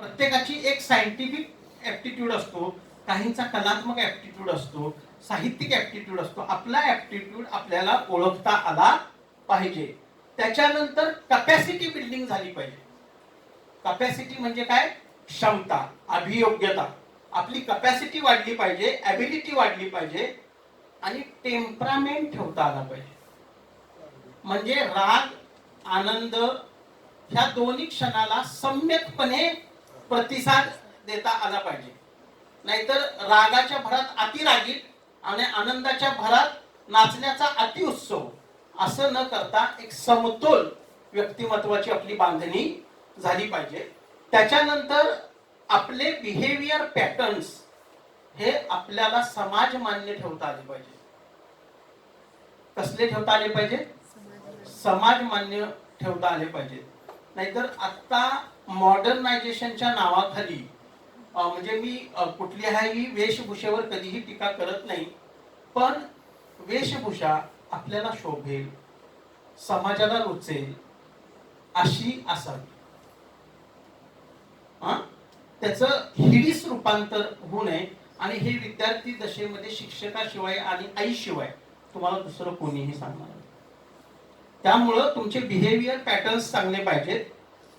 प्रत्येकाची एक scientific aptitude असतो, काहींचा कलात्मक ऍप्टिट्यूड असतो, साहित्यिक ऍप्टिट्यूड असतो. आपला ऍप्टिट्यूड आपल्याला ओळखता आला पाहिजे. त्याच्यानंतर कपॅसिटी बिल्डिंग झाली पाहिजे. कपॅसिटी म्हणजे काय? क्षमता, अभियोग्यता. आपली कपॅसिटी वाढली पाहिजे, ॲबिलिटी वाढली पाहिजे आणि टेम्परामेंट ठेवता आला पाहिजे. म्हणजे राग, आनंद ह्या दोन्ही क्षणाला सम्यकपणे प्रतिसाद देता आला पाहिजे. नाहीतर रागाच्या भरात अतिरागीत आणि आनंदाच्या भरात नाचण्याचा अतिउत्सव असं न करता एक समतोल व्यक्तिमत्वाची आपली बांधणी झाली पाहिजे. त्याच्यानंतर आपले बिहेवियर पॅटर्न्स हे आपल्याला समाज मान्य ठेवता आले पाहिजे. कसले ठेवता आले पाहिजे? समाज मान्य ठेवता आले पाहिजे. नाहीतर आता मॉडर्नायझेशनच्या नावाखाली म्हणजे मी कुठल्याही वेशभूषेवर कधीही टीका करत नाही, पण वेशभूषा आपल्याला शोभेल, समाजाला रुचेल अशी असावी. त्याचं हिडीस रूपांतर होऊ नये. आणि हे विद्यार्थी दशेमध्ये शिक्षकाशिवाय आणि आईशिवाय तुम्हाला दुसरं कोणीही सांगणार नाही. त्यामुळं तुमचे बिहेवियर पॅटर्न्स चांगले पाहिजेत.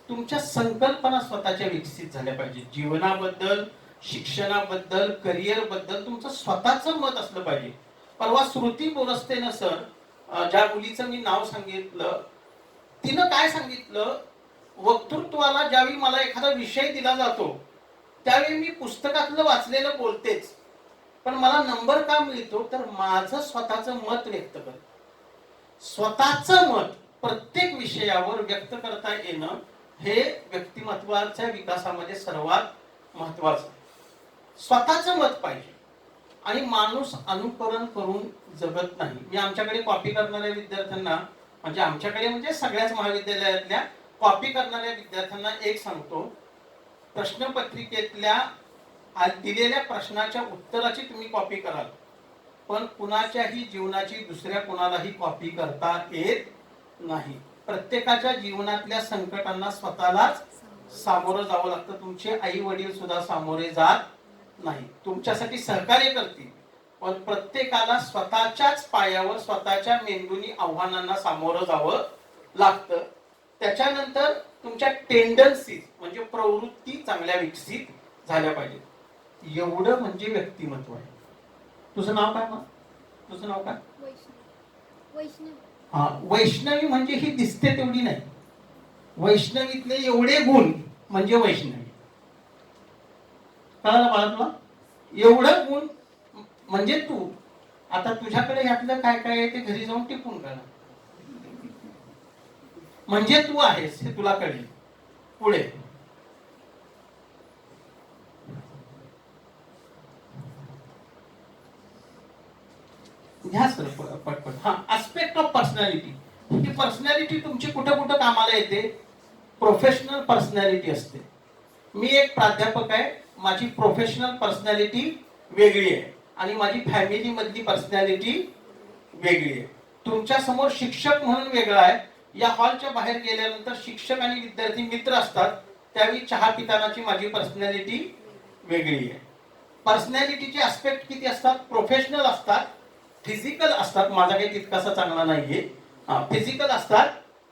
तुमच्या संकल्पना स्वतःच्या विकसित झाल्या पाहिजेत. जीवनाबद्दल, शिक्षणाबद्दल, करिअर बद्दल तुमचं स्वतःचं मत असलं पाहिजे. परवा श्रुती बोरस्तेनं सर, ज्या मुलीचं मी नाव सांगितलं, तिनं काय सांगितलं, वक्तृत्वाला ज्यावेळी मला एखादा विषय दिला जातो त्यावेळी मी पुस्तकातलं वाचलेलं बोलतेच, पण मला नंबर का मिळतो तर माझं स्वतःचं मत व्यक्त कर. स्वतःचं मत प्रत्येक विषयावर व्यक्त करता येणं हे व्यक्तिमत्वाच्या विकासामध्ये सर्वात महत्वाचं. स्वतःचं मत पाहिजे. आणि माणूस अनुकरण करून जगत नाही. मी आमच्याकडे कॉपी करणाऱ्या विद्यार्थ्यांना, म्हणजे आमच्याकडे म्हणजे सगळ्याच महाविद्यालयातल्या कॉपी करणाऱ्या विद्यार्थ्यांना एक सांगतो, प्रश्नपत्रिकेतल्या दिलेल्या प्रश्नाच्या उत्तराची तुम्ही कॉपी कराल, पण कुणाच्याही जीवनाची दुसऱ्या कुणालाही कॉपी करता येत नाही. प्रत्येकाच्या जीवनातल्या संकटांना स्वतःलाच सामोरं जावं लागतं. तुमचे आई वडील सुद्धा सामोरे जात नाही, तुमच्यासाठी सहकार्य करतील, पण प्रत्येकाला स्वतःच्याच पायावर स्वतःच्या मेंदूनी आव्हानांना सामोरं जावं लागतं. त्याच्यानंतर तुमच्या टेंडन्सी म्हणजे प्रवृत्ती चांगल्या विकसित झाल्या पाहिजेत. एवढं म्हणजे व्यक्तिमत्व आहे. तुझं नाव काय? मग तुझं नाव काय? वैष्णवी. हा, वैष्णवी म्हणजे ही दिसते तेवढी नाही. वैष्णवीतले एवढे गुण म्हणजे वैष्णवी. कळलं बाळा तुला? एवढं गुण म्हणजे तू. आता तुझ्याकडे यातलं काय काय आहे ते घरी जाऊन टिपून काढ, म्हणजे तू आहेस हे तुला कळेल. पुढे घ्या सर पटपट. हा, aspect of personality. He personality तुमची कुठं कुठं कामाला येते? प्रोफेशनल पर्सनॅलिटी असते. मी एक प्राध्यापक आहे, माझी प्रोफेशनल पर्सनॅलिटी वेगळी आहे आणि माझी फॅमिली मधली पर्सनॅलिटी वेगळी आहे. तुमच्या समोर शिक्षक म्हणून वेगळा आहे. या हॉलच्या बाहेर गेल्यानंतर शिक्षक आणि विद्यार्थी मित्र असतात, त्यावेळी चहा पितानाची माझी पर्सनॅलिटी वेगळी आहे. पर्सनॅलिटीचे ऍस्पेक्ट किती असतात? प्रोफेशनल असतात, फिजिकल असतात, माझा काही तितकासा चांगला नाहीये, फिजिकल असतात,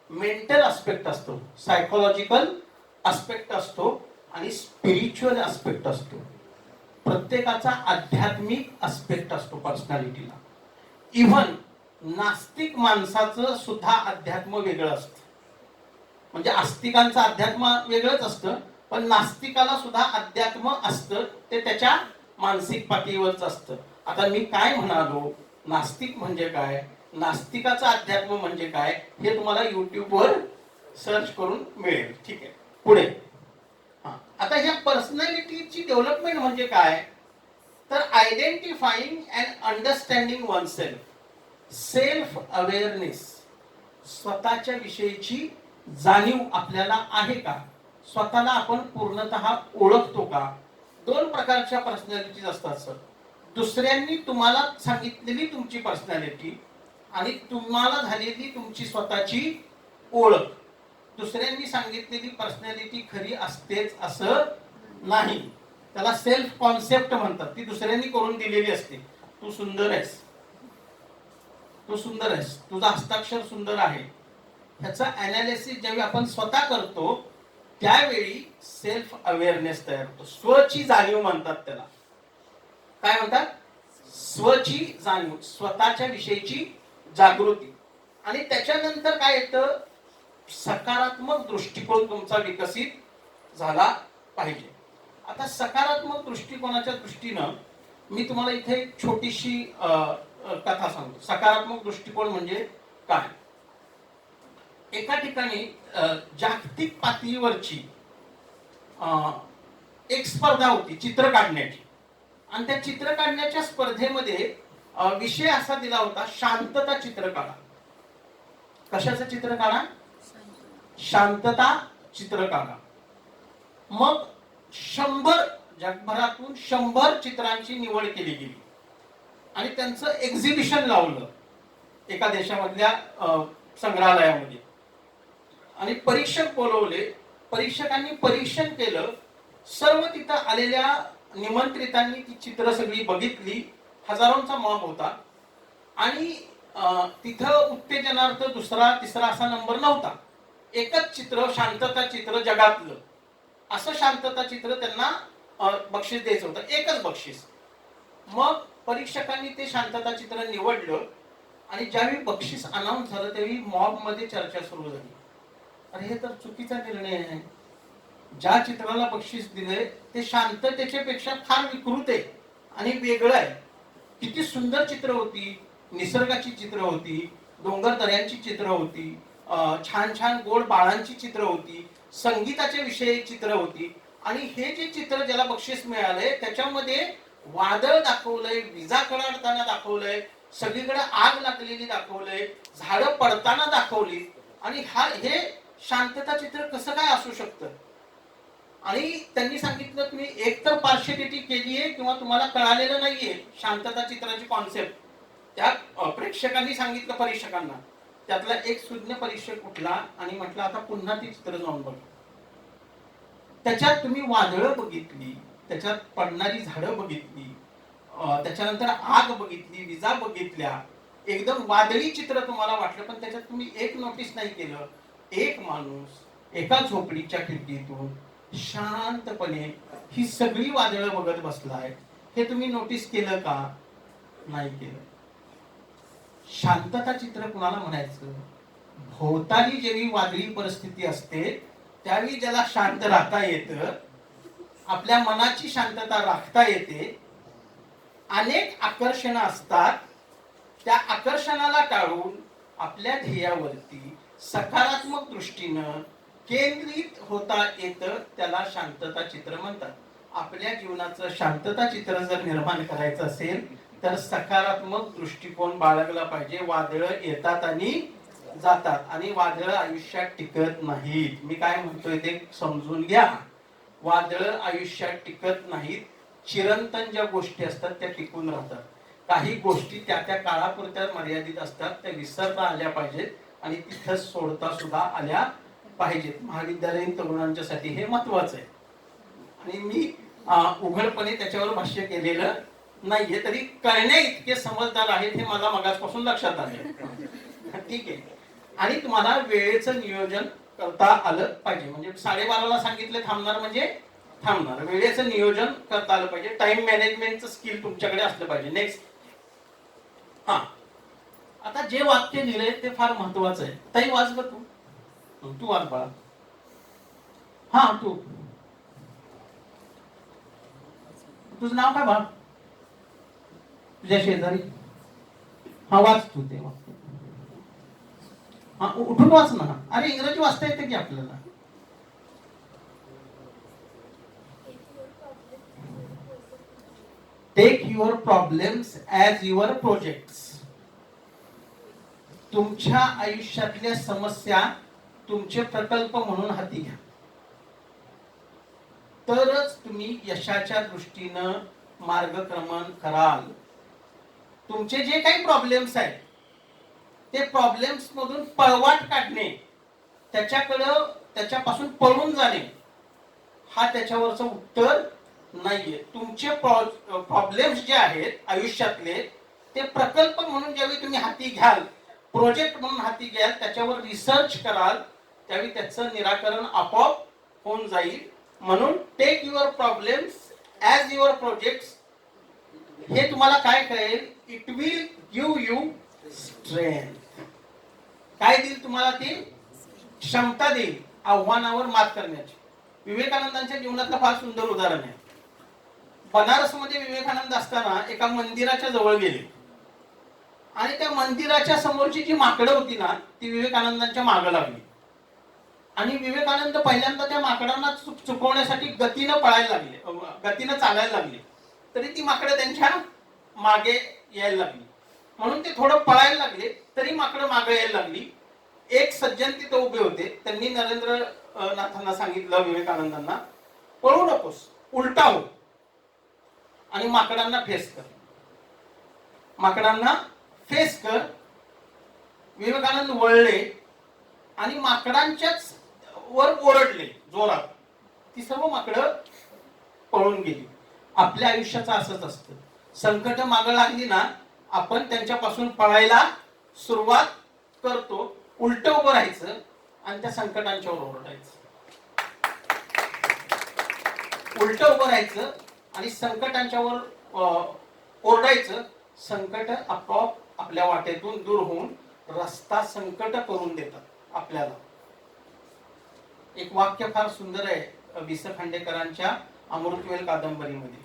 मेंटल ऍस्पेक्ट असतो, सायकोलॉजिकल ऍस्पेक्ट असतो आणि स्पिरिच्युअल ऍस्पेक्ट असतो. प्रत्येकाचा आध्यात्मिक ऍस्पेक्ट असतो पर्सनॅलिटीला. इव्हन नास्तिक माणसाचं सुद्धा अध्यात्म वेगळं असतं. म्हणजे आस्तिकांचं अध्यात्म वेगळंच असतं, पण नास्तिकाला सुद्धा अध्यात्म असतं, ते त्याच्या मानसिक पातळीवरच असतं. आता मी काय म्हणालो, नास्तिक म्हणजे काय, नास्तिकाचं अध्यात्म म्हणजे काय, हे तुम्हाला युट्यूबवर सर्च करून मिळेल. ठीक आहे, पुढे. आता ह्या पर्सनॅलिटीची डेव्हलपमेंट म्हणजे काय तर identifying and understanding one self. Self awareness, स्वतःच्या विषयीची जाणीव आपल्याला आहे का? स्वतःला आपण पूर्णतः ओळखतो का? दोन प्रकारच्या पर्सनॅलिटीज असतात सर. दुसऱ्यांनी तुम्हाला सांगितलेली तुमची पर्सनॅलिटी आणि तुम्हाला झालेली तुमची स्वतःची ओळख. दुसऱ्यांनी सांगितलेली पर्सनॅलिटी खरी असतेच असं नाही. त्याला सेल्फ कॉन्सेप्ट म्हणतात, ती दुसऱ्यांनी करून दिलेली असते. तू सुंदर आहेस, तू सुंदर आहेस, तुझा हस्ताक्षर सुंदर आहे, ह्याचा अनालिसिस ज्यावेळी आपण स्वतः करतो त्यावेळी सेल्फ अवेअरनेस तयार होतो. स्वची जाणीव म्हणतात त्याला. काय म्हणतात? स्वची जाणीव, स्वतःच्या विषयीची जागृती. आणि त्याच्यानंतर काय येतं? सकारात्मक दृष्टिकोन तुमचा विकसित झाला पाहिजे. आता सकारात्मक दृष्टिकोनाच्या दृष्टीनं मी तुम्हाला इथे एक छोटीशी कथा सांगतो. सकारात्मक दृष्टिकोन म्हणजे काय? एका ठिकाणी जागतिक पातळीवरची एक स्पर्धा होती चित्र काढण्याची. आणि त्या चित्र काढण्याच्या स्पर्धेमध्ये विषय असा दिला होता, शांतता चित्र काढा. कशाचं चित्र काढा? शांतता चित्र काढा. मग 100 जगभरातून 100 चित्रांची निवड केली गेली आणि त्यांचं एक्झिबिशन लावलं एका देशामधल्या संग्रहालयामध्ये. आणि परीक्षक बोलवले, परीक्षकांनी परीक्षण केलं. सर्व तिथं आलेल्या निमंत्रितांनी ती चित्र सगळी बघितली. हजारोंचा मॉब होता. आणि तिथं उत्तेजनार्थ दुसरा तिसरा असा नंबर नव्हता. एकच चित्र, शांतता चित्र, जगातलं असं शांतता चित्र त्यांना बक्षीस द्यायचं होतं, एकच बक्षीस. मग परीक्षकांनी ते शांतता चित्र निवडलं आणि ज्यावेळी बक्षीस अनाऊन्स झालं त्यावेळी मॉब मध्ये चर्चा सुरू झाली. अरे हे तर चुकीचा निर्णय आहे. ज्या चित्राला बक्षीस दिलंय ते शांततेच्या पेक्षा फार विकृत आहे आणि वेगळं आहे. किती सुंदर चित्र होती, निसर्गाची चित्र होती, डोंगर दऱ्यांची चित्र होती, छान छान गोड बाळांची चित्र होती, संगीताच्या विषयी चित्र होती. आणि हे जे चित्र ज्याला बक्षीस मिळालंय त्याच्यामध्ये वादळ दाखवलंय, विजा कडाडताना दाखवलंय, सगळीकडे आग लागलेली दाखवलंय, झाडं पडताना दाखवली. आणि हे शांतता चित्र कसं काय असू शकतं? आणि त्यांनी सांगितलं तुम्ही एक तर पार्शियलिटी केलीये किंवा तुम्हाला कळालेलं नाहीये शांतता चित्राची कॉन्सेप्ट. त्या प्रेक्षकांनी सांगितलं परीक्षकांना. त्यातला एक सुज्ञ परीक्षक उठला आणि म्हटलं आता पुन्हा ती चित्र जाऊन बघ. त्याच्यात तुम्ही वादळं बघितली, त्याच्यात पडणारी झाडं बघितली, त्याच्यानंतर आग बघितली, विजा बघितल्या, एकदम वादळी चित्र तुम्हाला वाटलं. पण त्याच्यात तुम्ही एक नोटीस नाही केलं, एक माणूस एका झोपडीच्या खिडकीतून शांतपणे ही सगळी वादळं बघत बसलाय. हे तुम्ही नोटीस केलं का? नाही केलं. शांतता चित्र कुणाला म्हणायचं? भोवताली जेवी वादळी परिस्थिती असते त्यावेळी ज्याला शांत राहता येतं, आपल्या मनाची शांतता राखता येते. अनेक आकर्षण असतात, त्या आकर्षणाला टाळून आपल्या ध्येयावरती सकारात्मक दृष्टीनं केंद्रित होता येतं, त्याला शांतता चित्र म्हणतात. आपल्या जीवनाचं शांतता चित्र जर निर्माण करायचं असेल तर सकारात्मक दृष्टिकोन बाळगला पाहिजे. वादळं येतात आणि जातात आणि वादळं आयुष्यात टिकत नाहीत. मी काय म्हणतोय ते समजून घ्या. वादळं आयुष्यात टिकत नाहीत. चिरंतन ज्या गोष्टी असतात त्या टिकून राहतात. काही गोष्टी त्या त्या काळापुरत्या मर्यादित असतात, त्या विसरता आल्या पाहिजेत आणि तिथं सोडता सुद्धा आल्या पाहिजेत. महाविद्यालयीन तरुणांच्यासाठी हे महत्वाचं आहे. आणि मी उघडपणे त्याच्यावर भाष्य केलेलं नाहीये, तरी कळण्या इतके समजदार आहेत हे मला मगाचपासून लक्षात आले. ठीक आहे. आणि तुम्हाला वेळेचं नियोजन करता आलं पाहिजे. म्हणजे 12:30ला सांगितलं थांबणार म्हणजे थांबणार. वेळेचं नियोजन करता आलं पाहिजे. टाइम मॅनेजमेंटचं स्किल तुमच्याकडे असलं पाहिजे. नेक्स्ट. आता जे वाक्य दिले ते फार महत्वाचं आहे. ताई वाच ग, तू वाच बाळा. तू, तुझं नाव काय बाळा? तुझ्या शेजारी. वाच तू ते वाक्य. उठून वाच ना. अरे इंग्रजी वाचता येते की आपल्याला? Take your problems as your projects. तुमच्या आयुष्यातल्या समस्या तुमचे प्रकल्प म्हणून हाती घ्या, तरच तुम्ही यशाच्या दृष्टीनं मार्गक्रमण कराल. तुमचे जे काही प्रॉब्लेम्स आहेत ते प्रॉब्लेम्स मधून पळवाट काढणे त्याच्यापासून पळून जाणे हा त्याच्यावरचं उत्तर नाहीये. तुमचे प्रॉब्लेम्स जे आहेत आयुष्यातले ते प्रकल्प म्हणून ज्यावेळी तुम्ही हाती घ्याल, प्रोजेक्ट म्हणून हाती घ्याल, त्याच्यावर रिसर्च कराल, त्यावेळी त्याचं निराकरण आपोआप होऊन जाईल. म्हणून take your problems as your projects. हे तुम्हाला काय कळेल, it will give you strength. काय देईल तुम्हाला? ती क्षमता देईल आव्हानावर मात करण्याची. विवेकानंदांच्या जीवनातलं फार सुंदर उदाहरण आहे. बनारसमध्ये विवेकानंद असताना एका मंदिराच्या जवळ गेले आणि त्या मंदिराच्या समोरची जी माकडं होती ना, ती विवेकानंदांच्या मागं लागली आणि विवेकानंद पहिल्यांदा त्या माकडांना चुकवण्यासाठी गतीनं पळायला लागले, गतीनं चालायला लागले, तरी ती माकडं त्यांच्या मागे यायला लागली. म्हणून ते थोडं पळायला लागले तरी माकडं मागे यायला लागली. एक सज्जन तिथे उभे होते, त्यांनी नरेंद्रनाथांना सांगितलं, विवेकानंदांना, पळू नकोस, उलटा हो आणि माकडांना फेस कर, माकडांना फेस कर. विवेकानंद वळले आणि माकडांच्याच वर ओरडले जोरात. ती सर्व माकडं पळून गेली. आपल्या आयुष्याचं असंच असतं. संकट मागं लागली ना, आपण त्यांच्यापासून पळायला सुरुवात करतो. उलट उभं राहायचं आणि त्या संकटांच्यावर ओरडायचं. उलट उभं राहायचं आणि संकटांच्यावर ओरडायचं. संकट आपोआप आपल्या वाटेतून दूर होऊन रस्ता संकट करून देतात आपल्याला. एक वाक्य फार सुंदर आहे वि. स. खांडेकरांच्या अमृतवेल कादंबरीमध्ये.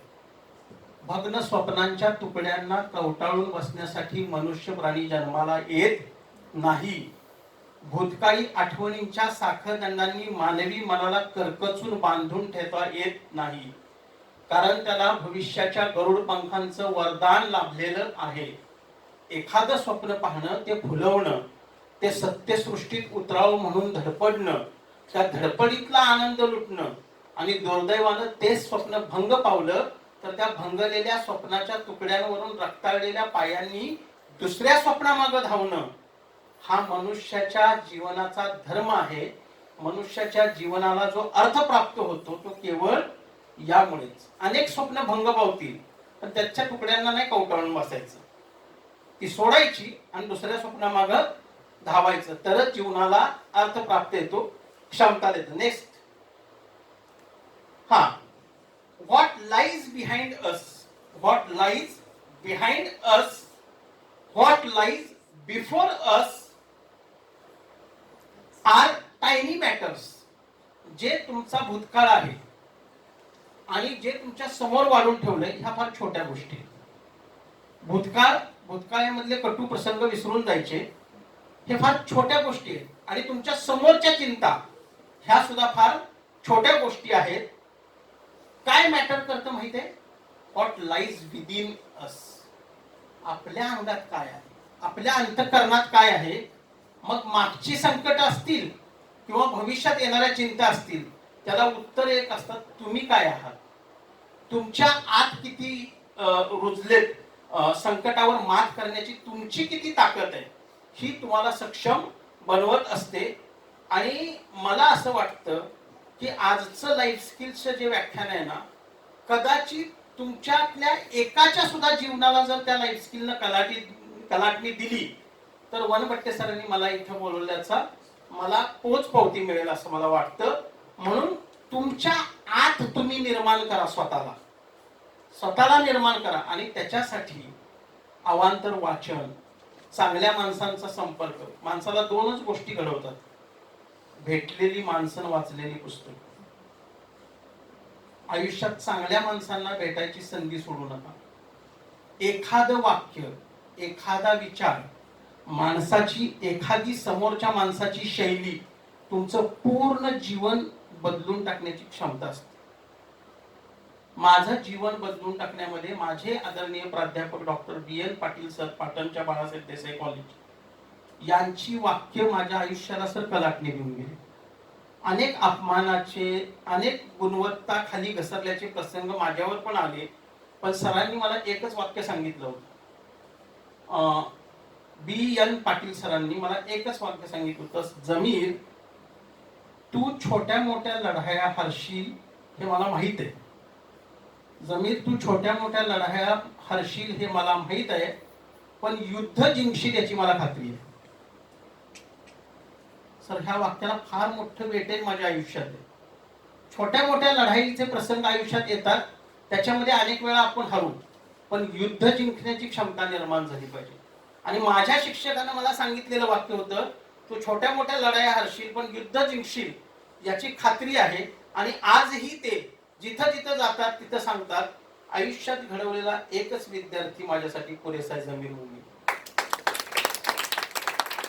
भग्न स्वप्नांच्या तुकड्यांना कवटाळून बसण्यासाठी मनुष्य प्राणी जन्माला येत नाही. भूतकाळी आठवणींच्या साखळदंडांनी मानवी मनाला करकचून बांधून ठेवता येत नाही, कारण त्याला भविष्याच्या गरुड पंखांचं वरदान लाभलेलं आहे. एखादं स्वप्न पाहणं, ते फुलवणं, ते सत्यसृष्टीत उतरावं म्हणून धडपडणं, त्या धडपडीतला आनंद लुटणं आणि दुर्दैवानं तेच स्वप्न भंग पावलं तर त्या भंगलेल्या स्वप्नाच्या तुकड्यांवरून रक्ताळलेल्या पायांनी दुसऱ्या स्वप्नामागं धावणं हा मनुष्याच्या जीवनाचा धर्म आहे. मनुष्याच्या जीवनाला जो अर्थ प्राप्त होतो तो केवळ यामुळेच. अनेक स्वप्न भंग पावतील पण त्याच्या तुकड्यांना नाही कवटाळून बसायचं, ती सोडायची आणि दुसऱ्या स्वप्नामागं धावायचं, तरच जीवनाला अर्थ प्राप्त येतो, क्षमता देतो. नेक्स्ट, हा, what lies behind us, what lies behind us, what lies before us are tiny matters. जे तुमचा भूतकाळ आहे आणि जे तुमच्या समोर वाढून ठेवलंय ह्या फार छोट्या गोष्टी. भूतकाळामधले कटू प्रसंग विसरून जायचे, हे फार छोट्या गोष्टी आहेत. आणि तुमच्या समोरच्या चिंता ह्या सुद्धा फार छोट्या गोष्टी आहेत. काय मॅटर करतं माहिती आहे? व्हॉट लाईज विदिन अस. आपल्या अंगात काय आहे, आपल्या अंतःकरणात काय आहे. मग मागची संकट असतील किंवा भविष्यात येणाऱ्या चिंता असतील, त्याला उत्तर एक असतात, तुम्ही काय आहात, तुमच्या आत किती रुजलेत, संकटावर मात करण्याची तुमची किती ताकद आहे, ही तुम्हाला सक्षम बनवत असते. आणि मला असं वाटतं की आजचं लाईफ स्किल्सचं जे व्याख्यान आहे ना, कदाचित तुमच्यातल्या एकाच्या सुद्धा जीवनाला जर त्या लाईफ स्किलनं कलाटणी दिली तर वनपट्टे सरांनी मला इथं बोलवल्याचा मला पोच पावती मिळेल असं मला वाटतं. म्हणून तुमच्या आत तुम्ही निर्माण करा, स्वतःला निर्माण करा. आणि त्याच्यासाठी अवांतर वाचन, चांगल्या माणसांचा संपर्क. माणसाला दोनच गोष्टी घडवतात, भेटलेली माणसं, वाचलेली पुस्तक. आयुष्यात चांगल्या माणसांना भेटायची संधी सोडू नका. एखादं वाक्य, एखादा विचार, माणसाची एखादी समोरच्या माणसाची शैली तुमचं पूर्ण जीवन बदलून टाकण्याची क्षमता असते. माझं जीवन बदलून टाकण्यामध्ये माझे आदरणीय प्राध्यापक डॉक्टर B.N. पाटील सर, पाटणच्या बाळासाहेब देसाई कॉलेज, यांची वाक्य माझ्या आयुष्याला सर कलाटणी देऊन गेली. अनेक अपमानाचे, अनेक गुणवत्ता खाली घसरल्याचे प्रसंग माझ्यावर पण आले, पण सरांनी मला एकच वाक्य सांगितलं होतं. B.N. पाटील सरांनी मला एकच वाक्य सांगितलं होतं, जमीर, तू छोट्या मोठ्या लढाया हरशील हे मला माहित आहे. जमीर, तू छोट्या मोठ्या लढाया हरशील हे मला माहित आहे, पण युद्ध जिंकशील याची मला खात्री आहे. सर, ह्या वाक्याला फार मोठं वेटेज माझ्या आयुष्यात आहे. छोट्या मोठ्या लढाईचे प्रसंग आयुष्यात येतात, त्याच्यामध्ये अनेक वेळा आपण हरू, पण युद्ध जिंकण्याची क्षमता निर्माण झाली पाहिजे. आणि माझ्या शिक्षकानं मला सांगितलेलं वाक्य होतं, तू छोट्या मोठ्या लढाया हरशील पण युद्ध जिंकशील याची खात्री आहे. आणि आजही ते जिथं जिथं जातात तिथं सांगतात, आयुष्यात घडवलेला एकच विद्यार्थी माझ्यासाठी पुरेसा आहे, जमीर मुली.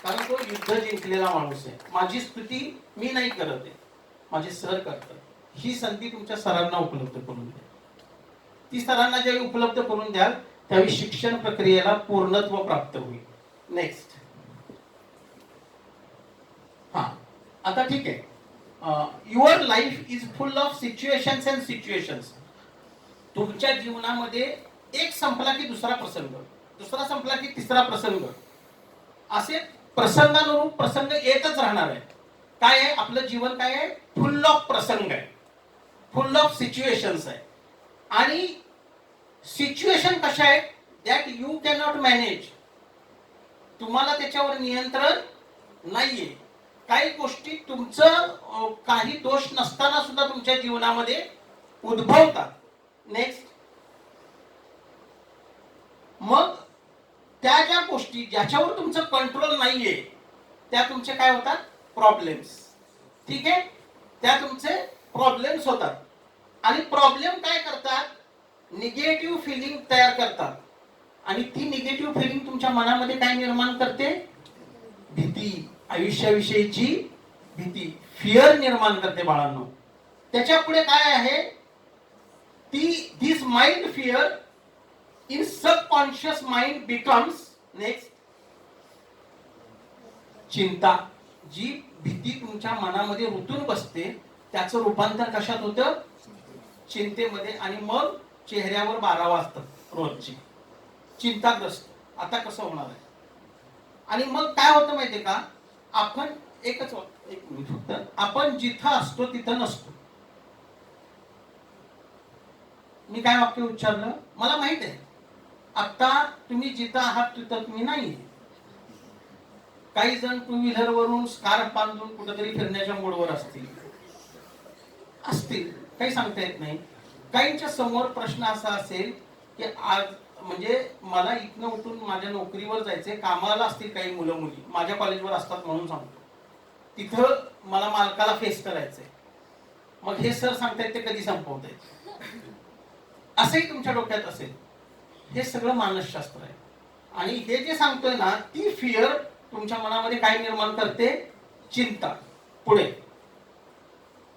कारण तो युद्ध जिंकलेला माणूस आहे. माझी स्तुती मी नाही करत आहे, माझे सर करतात. ही संधी तुमच्या सरांना उपलब्ध करून द्या. ती सरांना ज्यावेळी उपलब्ध करून द्याल त्यावेळी शिक्षण प्रक्रियेला पूर्णत्व प्राप्त होईल. नेक्स्ट. हा, आता ठीक आहे. Your life is full of situations and situations. तुमच्या जीवनामध्ये एक संपला की दुसरा प्रसंग, दुसरा संपला की तिसरा प्रसंग, असे प्रसंगानुरूप प्रसंग येतच राहणार आहे. काय आहे आपलं जीवन? काय आहे? फुल ऑफ प्रसंग आहे, फुल ऑफ सिच्युएशन्स आहे. आणि सिच्युएशन कशा आहेत? That you cannot manage. तुम्हाला त्याच्यावर नियंत्रण नाहीये. काही गोष्टी तुमचं काही दोष नसताना सुद्धा तुमच्या जीवनामध्ये उद्भवतात. नेक्स्ट. मग त्या ज्या गोष्टी ज्याच्यावर तुमचं कंट्रोल नाहीये त्या तुमचे काय होतात? प्रॉब्लेम्स. ठीक आहे, त्या तुमचे प्रॉब्लेम्स होतात. आणि प्रॉब्लेम काय करतात? निगेटिव्ह फिलिंग तयार करतात. आणि ती निगेटिव्ह फिलिंग तुमच्या मनामध्ये काय निर्माण करते? भीती, आयुष्याविषयीची भीती, फिअर निर्माण करते बाळांनो. त्याच्या पुढे काय आहे? This mind fear in subconscious mind becomes. Next. चिंता. जी भीती तुमच्या मनामध्ये रुतून बसते त्याचं रूपांतर कशात होतं? चिंतेमध्ये. आणि मग चेहऱ्यावर 12 वाजतात रोजची, चिंताग्रस्त. आता कसं होणार आहे? आणि मग काय होतं माहितीये का? आपण एक मिनिट फक्त, आपण जिथं असतो तिथं नसतो. मी काय वाक्य उच्चारलं? मला माहित आहे आता तुम्ही जिथं आहात तिथं तुम्ही नाही. काही जण टू व्हीलर वरून स्कार्फ बांधून कुठेतरी फिरण्याच्या मूडवर असतील, काही सांगता येत नाही. काहींच्या समोर प्रश्न असा असेल की आज म्हणजे मला इथनं उठून माझ्या नोकरीवर जायचंय, कामाला असतील काही मुलं मुली, माझ्या कॉलेजवर असतात म्हणून सांगतो, तिथं मला मालकाला फेस करायचंय. मग हे सर सांगतायत ते कधी संपवतायत, असंही तुमच्या डोक्यात असेल. हे सगळं मानसशास्त्र आहे. आणि हे जे सांगतोय ना, ती फिअर तुमच्या मनामध्ये काय निर्माण करते? चिंता. पुढे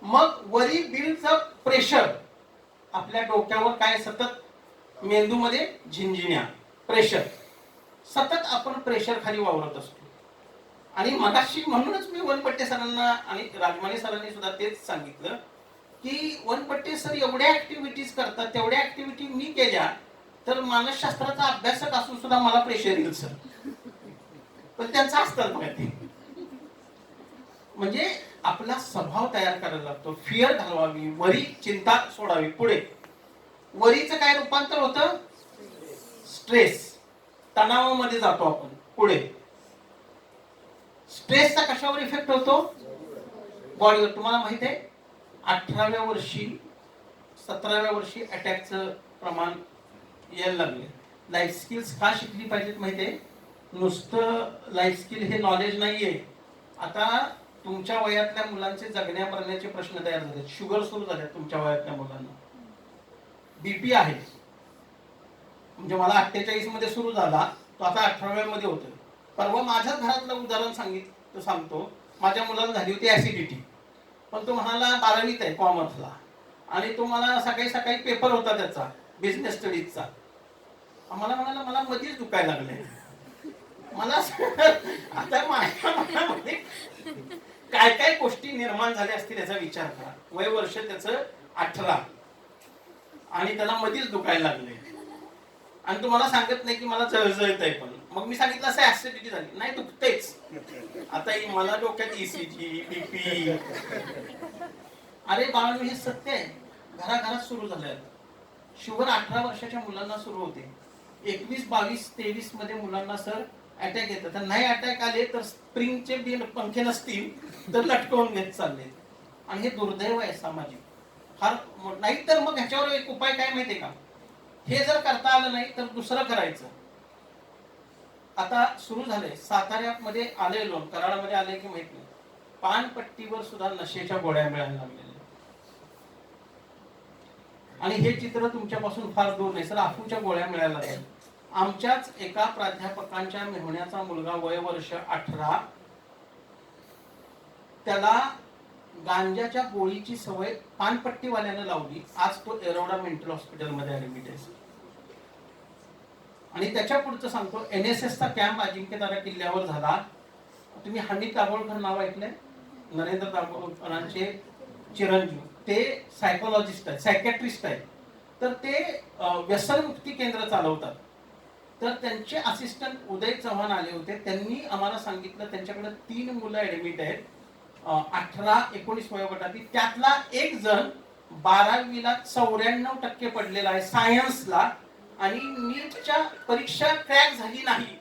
मग वरी बिल्ड्स अप प्रेशर. आपल्या डोक्यावर काय सतत मेंदूमध्ये झिंझिण्या, प्रेशर, सतत आपण प्रेशर खाली वावरत असतो. आणि मगाशी म्हणूनच मी वनपट्टे सरांना आणि राजमाने सरांनी सुद्धा तेच सांगितलं की वनपट्टे सर एवढ्या ऍक्टिव्हिटीज करतात, तेवढ्या ऍक्टिव्हिटी मी केल्या तर मानसशास्त्राचा अभ्यासक असून सुद्धा मला प्रेशर येईल सर. पण त्यांचं असतं बघा ते. म्हणजे आपला स्वभाव तयार करायला लागतो. फिअर घालवावी, वरी, चिंता सोडावी. पुढे वरीचं काय रूपांतर होतं? स्ट्रेस, तणावामध्ये जातो आपण. पुढे स्ट्रेसचा कशावर इफेक्ट होतो? बॉडीवर. तुम्हाला माहित आहे 18व्या वर्षी 17व्या वर्षी अटॅकचं प्रमाण यायला लागले. लाईफ स्किल्स का शिकली पाहिजेत माहितीये? नुसतं लाईफ स्किल हे नॉलेज नाहीये. आता तुमच्या वयातल्या मुलांचे जगण्या मरण्याचे प्रश्न तयार झाले. शुगर सुरू झाले तुमच्या वयातल्या मुलांना. बीपी आहे, म्हणजे मला 48 मध्ये सुरू झाला, तो आता 18व्या मध्ये होतोय. परवा माझ्याच घरातलं उदाहरण सांगतो. माझ्या मुलाला झाली होती ऍसिडिटी, पण तो म्हणाला 12वीत आहे कॉमर्सला, आणि तो मला सकाळी सकाळी पेपर होता त्याचा बिझनेस स्टडीजचा. मला म्हणाला मला मध्येच दुखायला लागले. मला आता माझ्या मनामध्ये काय काय गोष्टी निर्माण झाल्या असतील याचा विचार करा. वय वर्ष त्याचं 18 आणि त्याला मध्येच दुखायला लागले, आणि तुम्हाला सांगत नाही की मला जळजळत आहे. पण मग मी सांगितलं असं ऍसिडिटी झाली, नाही दुखतेच. आता मला डोक्यात ईसीजी बीपी. अरे बाळांनो, हे सत्य आहे, घराघरात सुरू झालंय. शुगर 18 वर्षाच्या मुलांना सुरू होते, 21, 22, 23 मध्ये मुलांना सर अटॅक येतात. तर नाही अटॅक आले तर स्प्रिंगचे बिल पंखे नसतील तर लटकवून घेत चालले. आणि हे दुर्दैव आहे सामाजिक फार. नाही तर मग ह्याच्यावर एक उपाय काय माहितीये का, हे जर करता आलं नाही तर दुसरं करायचं. आता सुरू झालंय साताऱ्यामध्ये आले, लोन कराडामध्ये आले की माहित नाही, पानपट्टीवर सुद्धा नशेच्या गोळ्या मिळायला लागलेल्या. आणि हे चित्र तुमच्यापासून फार दूर नाही सर, अफूच्या गोळ्या मिळायला लागल्या. आमच्याच एका प्राध्यापकांच्या मेहुण्याचा मुलगा वय वर्ष 18, त्याला गांजाच्या गोळीची सवय पानपट्टीवाल्यानं लावली. आज तो एरोडा मेंटल हॉस्पिटलमध्ये ऍडमिट आहे. आणि त्याच्या पुढचं सांगतो, NSSचा कॅम्प अजिंक्यतारा किल्ल्यावर झाला. तुम्ही हमीद दाभोळकर नाव ऐकलंय, नरेंद्र दाभोळकरांचे चिरंजीव. ते सायकोलॉजिस्ट आहेत, सायकॅट्रिस्ट आहेत. तर ते व्यसनमुक्ती केंद्र चालवतात. तर त्यांचे असिस्टंट उदय चव्हाण आले होते. त्यांनी आम्हाला सांगितलं त्यांच्याकडे 3 मुलं ऍडमिट आहेत, 18-19 वयोगटातील. त्यातला एक जण 12वीला 94% पडलेला आहे सायन्सला, आणि नीटच्या परीक्षा क्रॅक झाली नाही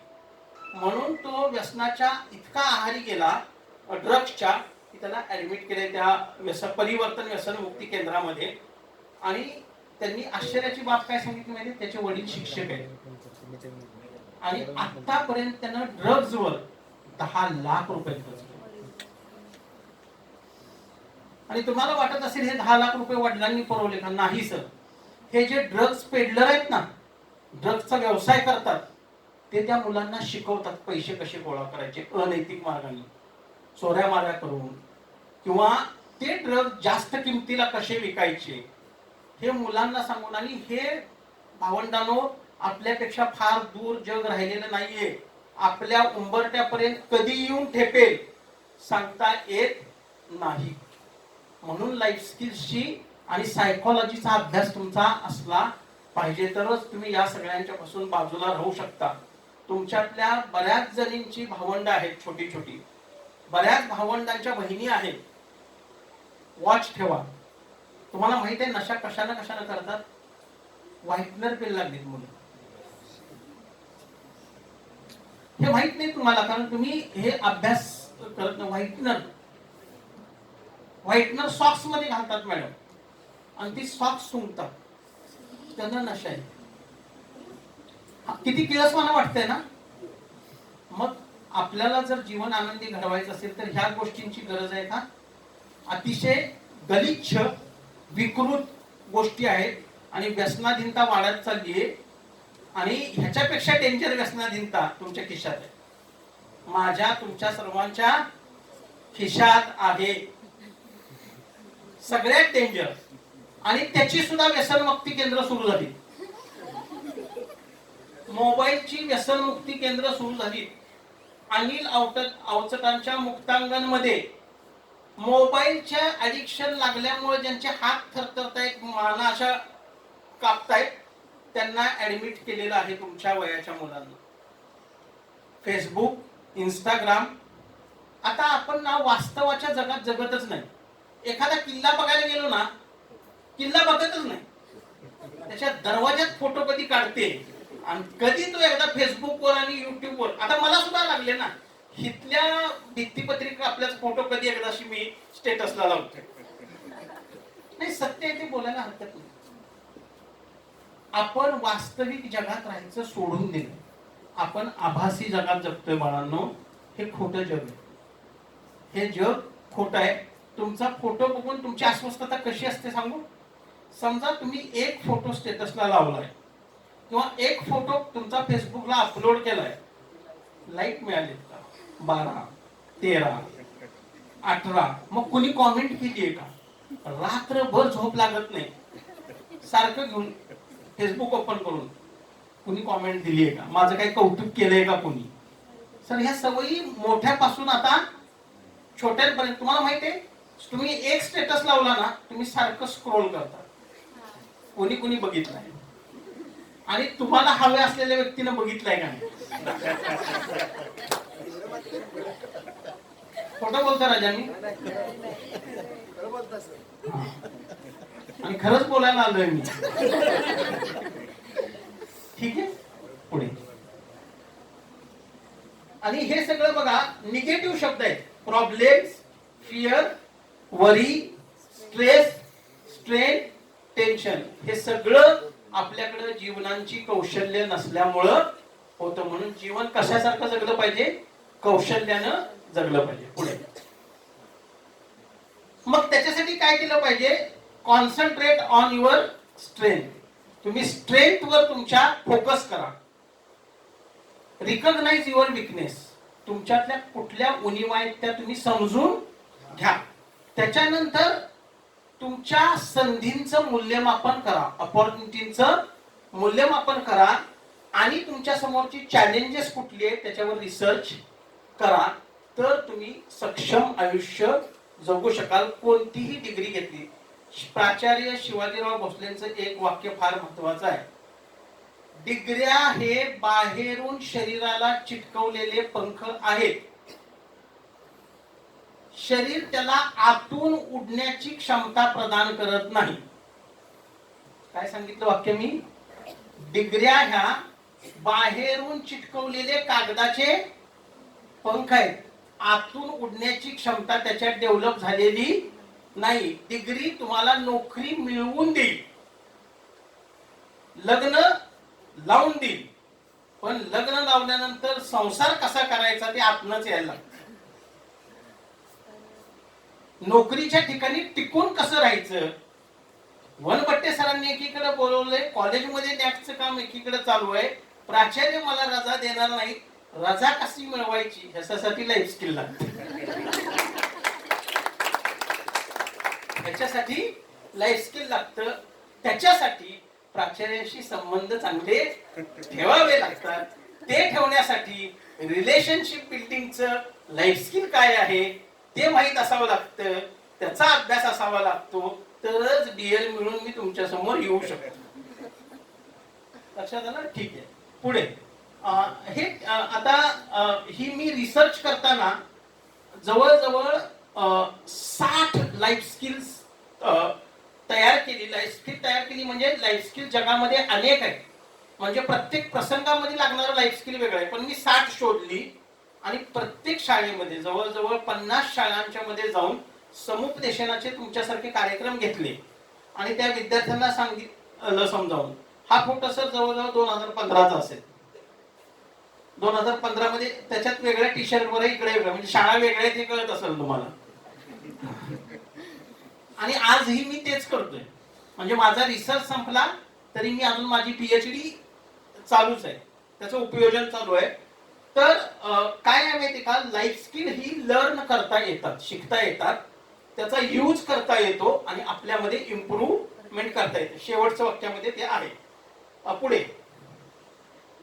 म्हणून तो व्यसनाच्या इतका आहारी गेला, ड्रग्सच्या, की त्याला ऍडमिट केले त्या परिवर्तन व्यसनमुक्ती केंद्रामध्ये. आणि त्यांनी आश्चर्याची बाब काय सांगितली माहिती, त्याचे वडील शिक्षक आहेत आणि आतापर्यंत त्यानं ड्रग्जवर 10 लाख रुपये खर्च केले. आणि तुम्हाला वाटत असेल हे 10 लाख रुपये वडिलांनी पुरवले का? नाही सर. हे जे ड्रग्ज पेडलर आहेत ना, ड्रग्जचा व्यवसाय करतात, ते त्या मुलांना शिकवतात पैसे कसे गोळा करायचे अनैतिक मार्गाने, चोऱ्या माऱ्या करून, किंवा ते ड्रग जास्त किमतीला कसे विकायचे हे मुलांना सांगून. आणि हे भावंडांनो, आपल्यापेक्षा फार दूर जग राहिलेलं नाहीये. आपल्या उंबरट्यापर्यंत कधी येऊन ठेपेल सांगता येत नाही. म्हणून लाईफ स्किल्सची आणि सायकोलॉजीचा अभ्यास तुमचा असला पाहिजे, तरच तुम्ही या सगळ्यांच्या पासून बाजूला राहू शकता. तुमच्यातल्या बऱ्याच जणींची भावंड आहेत छोटी छोटी, बऱ्याच भावंडांच्या बहिणी आहेत. वॉच ठेवा. तुम्हाला माहित आहे नशा कशाने करतात? व्हाईटनर पेन लागलीत मुलं. हे माहित नाही तुम्हाला, कारण तुम्ही हे अभ्यास करत नाही. व्हाईटनर सॉक्स मध्ये घालतात मॅडम, आणि ती सॉक्स सुंगतात, त्यांना नशा आहे. किती किळसवाना वाटतंय ना. मग आपल्याला जर जीवन आनंदी घडवायचं असेल तर ह्या गोष्टींची गरज आहे का? अतिशय गलिच्छ विकृत गोष्टी आहेत, आणि व्यसनाधीनता वाढत चालली आहे. आणि ह्याच्यापेक्षा डेंजर व्यसनाधीनता तुमच्या खिशात आहे, माझ्या तुमच्या सर्वांच्या खिशात आहे, सगळ्यात डेंजर. आणि त्याची सुद्धा व्यसनमुक्ती केंद्र सुरू झाली, मोबाईलची व्यसनमुक्ती केंद्र सुरू झाली. अनिल अवचटांच्या मुक्तांगणमध्ये मोबाईलच्या ऍडिक्शन लागल्यामुळे ज्यांचे हात थरथरतायत, माना अशा कापतायत, त्यांना ऍडमिट केलेलं आहे तुमच्या वयाच्या मुलांना. Facebook, Instagram. आता आपण ना वास्तवाच्या जगात जगतच नाही. एखादा किल्ला बघायला गेलो ना, किल्ला बघतच नाही, त्याच्या दरवाज्यात फोटो कधी काढते, आणि कधी तो एकदा फेसबुकवर आणि युट्यूबवर. आता मला सुद्धा लागले ना, इथल्या भित्तीपत्रिका आपल्याच फोटो कधी एकदाशी मी स्टेटसला लावते. नाही, सत्य आहे ते बोलायला हरकत नाही. आपण वास्तविक जगात राहायचं सोडून दिलं, आपण आभासी जगात जगतोय बाळांनो. हे खोटं जग आहे, हे जग खोटं आहे. तुमचा फोटो बघून तुमची अस्वस्थता कशी असते सांगू. समजा तुम्ही एक फोटो स्टेटसला लावलाय, किंवा एक फोटो तुमचा फेसबुकला अपलोड केलाय, लाईक मिळाले 12, 13, 18, मग कुणी कॉमेंट केली आहे का? रात्रभर झोप लागत नाही, सारखं घेऊन फेसबुक ओपन करून कुणी कॉमेंट दिली आहे का, माझं काही कौतुक केलंय का कुणी. सर ह्या सवयी मोठ्यापासून आता छोट्यांपर्यंत. तुम्हाला माहिती आहे, तुम्ही एक स्टेटस लावला ना, तुम्ही सारखं स्क्रोल करता, कोणी बघितलंय, आणि तुम्हाला हवे असलेल्या व्यक्तीनं बघितलंय का नाही. खोटं बोलतो राजा मी? आणि खरंच बोलायला आलोय मी. ठीक आहे, पुढे. आणि हे सगळं बघा निगेटिव्ह शब्द आहेत. प्रॉब्लेम्स, फिअर, वरी, स्ट्रेस, स्ट्रेन, टेन्शन, हे सगळं आपल्याकडे जीवनाची कौशल्य नसल्यामुळं होतं. म्हणून जीवन कशासारखं जगलं पाहिजे? कौशल्यानं जगलं पाहिजे. पुढे मग त्याच्यासाठी काय केलं पाहिजे? Concentrate on your strength. तुम्ही स्ट्रेंथ वर तुमच्या फोकस करा. Recognise your weakness. तुमच्यातल्या कुठल्या उणिवा आहेत त्या तुम्ही समजून घ्या. त्याच्यानंतर तुमच्या संधींचं मूल्यमापन करा, अपॉर्च्युनिटीचं मूल्यमापन करा आणि तुमच्या समोरची चॅलेंजेस कुठली आहेत त्याच्यावर रिसर्च करा. तर तुम्ही सक्षम आयुष्य जगू शकाल. कोणतीही डिग्री घेतली. प्राचार्य शिवाजीराव भोसलेंचं एक वाक्य फार महत्वाचं आहे. डिग्र्या हे बाहेरून शरीराला चिटकवलेले पंख आहेत. शरीर त्याला आतून उडण्याची क्षमता प्रदान करत नाही. काय सांगितलं वाक्य मी? डिग्र्या ह्या बाहेरून चिटकवलेले कागदाचे पंख आहेत. आतून उडण्याची क्षमता त्याच्यात डेव्हलप झालेली नाही. डिग्री तुम्हाला नोकरी मिळवून देईल, लग्न लावून देईल, पण लग्न लावल्यानंतर संसार कसा करायचा ते आपणच यायला लागतं. नोकरीच्या ठिकाणी टिकून कसं राहायचं? वनपट्टे सरांनी एकीकडे बोलवलंय, कॉलेजमध्ये नॅकचं काम एकीकडे चालू आहे. प्राचार्य मला रजा देणार नाही. रजा कशी मिळवायची ह्याच्यासाठी लाईफ स्किल लागते. ह्याच्यासाठी लाईफ स्किल लागतं. त्याच्यासाठी प्राचार्यांशी संबंध चांगले ठेवावे लागतात. ते ठेवण्यासाठी रिलेशनशिप बिल्डिंगचं लाईफ स्किल काय आहे ते माहित असावं लागतं. त्याचा अभ्यास असावा लागतो. तरच डीएल मिळून मी तुमच्या समोर येऊ शकतो. लक्षात आलं? ठीक आहे, पुढे. हे आता ही मी रिसर्च करताना जवळजवळ 60 लाईफ स्किल्स तयार केली. लाईफ स्किल तयार केली म्हणजे लाईफ स्किल जगामध्ये अनेक आहेत. म्हणजे प्रत्येक प्रसंगामध्ये लागणारं लाईफ स्किल वेगळं आहे. पण मी 60 शोधली आणि प्रत्येक शाळेमध्ये जवळजवळ 50 शाळांच्या मध्ये जाऊन समुपदेशनाचे तुमच्यासारखे कार्यक्रम घेतले आणि त्या विद्यार्थ्यांना सांगितलं समजावून. हा फोटो सर जवळजवळ 2015चा असेल. 2015 मध्ये त्याच्यात वेगळ्या टी शर्ट वर इकडे वेगळं, म्हणजे शाळा वेगळ्या ते कळत असेल तुम्हाला. आणि आजही मी तेच करतोय. म्हणजे माझा रिसर्च संपला तरी मी अजून माझी पीएचडी चालूच आहे, त्याचं उपयोजन चालू आहे. तर काय आहे माहिती का, लाईफ स्किल ही लर्न करता येतात, शिकता येतात, त्याचा यूज करता येतो आणि आपल्यामध्ये इम्प्रूव्हमेंट करता येते. शेवटच्या वाक्यामध्ये ते आहे. पुढे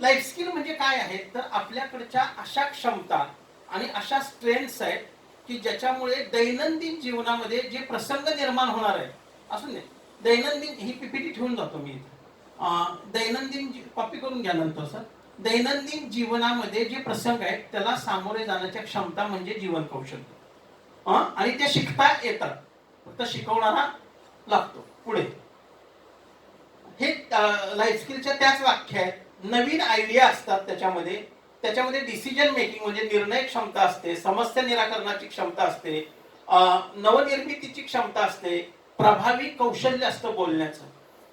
लाईफ स्किल म्हणजे काय आहे तर आपल्याकडच्या अशा क्षमता आणि अशा स्ट्रेंथ्स आहेत की ज्याच्यामुळे दैनंदिन जीवनामध्ये जे प्रसंग निर्माण होणार आहे असू दे. दैनंदिन ही पीपीटी ठेवून जातो मी इथे. दैनंदिन कॉपी करून घ्या नंतर सर. दैनंदिन जीवनामध्ये जे प्रसंग आहेत त्याला सामोरे जाण्याच्या क्षमता म्हणजे जीवन कौशल्य. आणि ते शिकता येतात, फक्त शिकवणारा लागतो. पुढे हे लाईफ स्किलच्या त्याच व्याख्या आहेत. नवीन आयडिया असतात त्याच्यामध्ये. त्याच्यामध्ये डिसिजन मेकिंग म्हणजे निर्णय क्षमता असते, समस्या निराकरणाची क्षमता असते, नवनिर्मितीची क्षमता असते, प्रभावी कौशल्य असतं बोलण्याचं.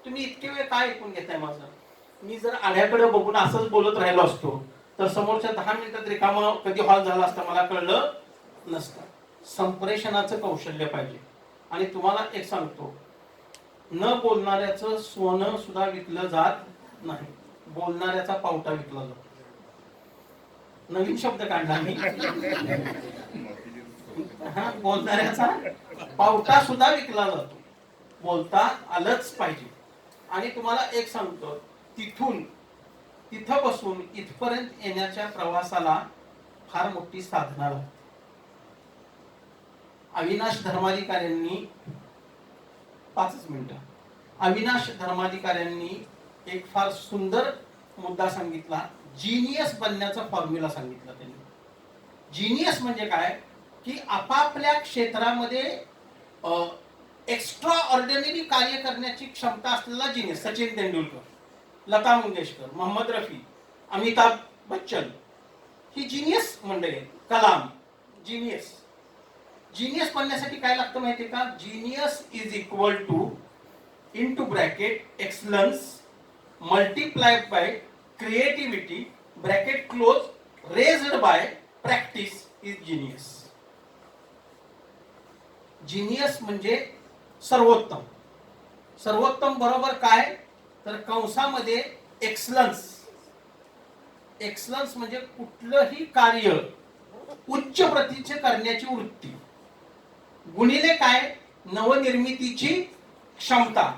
तुम्ही इतके वेळ काय ऐकून घेताय माझं? मी जर आड्याकडे बघून असंच बोलत राहिलो असतो तर समोरच्या 10 मिनिटात रिकामा कधी हॉल झाला असता मला कळलं नसतं. संप्रेषणाचं कौशल्य पाहिजे. आणि तुम्हाला एक सांगतो, न बोलणाऱ्याचं सोनं सुद्धा विकलं जात नाही, बोलणाऱ्याचा पावटा विकला जातो. नवीन शब्द काढला मी. बोलणाऱ्याचा पावटा सुद्धा विकला जातो. बोलता आलंच पाहिजे. आणि तुम्हाला एक सांगतो, तिथं बसून इथपर्यंत येण्याच्या प्रवासाला फार मोठी साधना लागते. अविनाश धर्माधिकाऱ्यांनी 5 मिनिटं. अविनाश धर्माधिकाऱ्यांनी एक फार सुंदर मुद्दा सांगितला. जीनियस बनण्याचा फॉर्म्युला सांगितला त्यांनी. जीनियस म्हणजे काय की आपापल्या क्षेत्रामध्ये एक्स्ट्रा ऑर्डिनरी कार्य करण्याची क्षमता असलेला जीनियस. सचिन तेंडुलकर, लता मंगेशकर, मोहम्मद रफी, अमिताभ बच्चन ही जीनियस मंडळी. कलाम जीनियस. जीनियस बनण्यासाठी काय लागतं माहितीये का? Genius is equal to into bracket excellence multiply by creativity bracket close raised by practice is genius. Genius म्हणजे सर्वोत्तम. सर्वोत्तम बरोबर काय? तर कंसामध्ये एक्सलन्स. एक्सलन्स म्हणजे कुठलंही कार्य उच्च प्रतीचे करण्याची वृत्ती, गुणिले काय? नवनिर्मितीची क्षमता.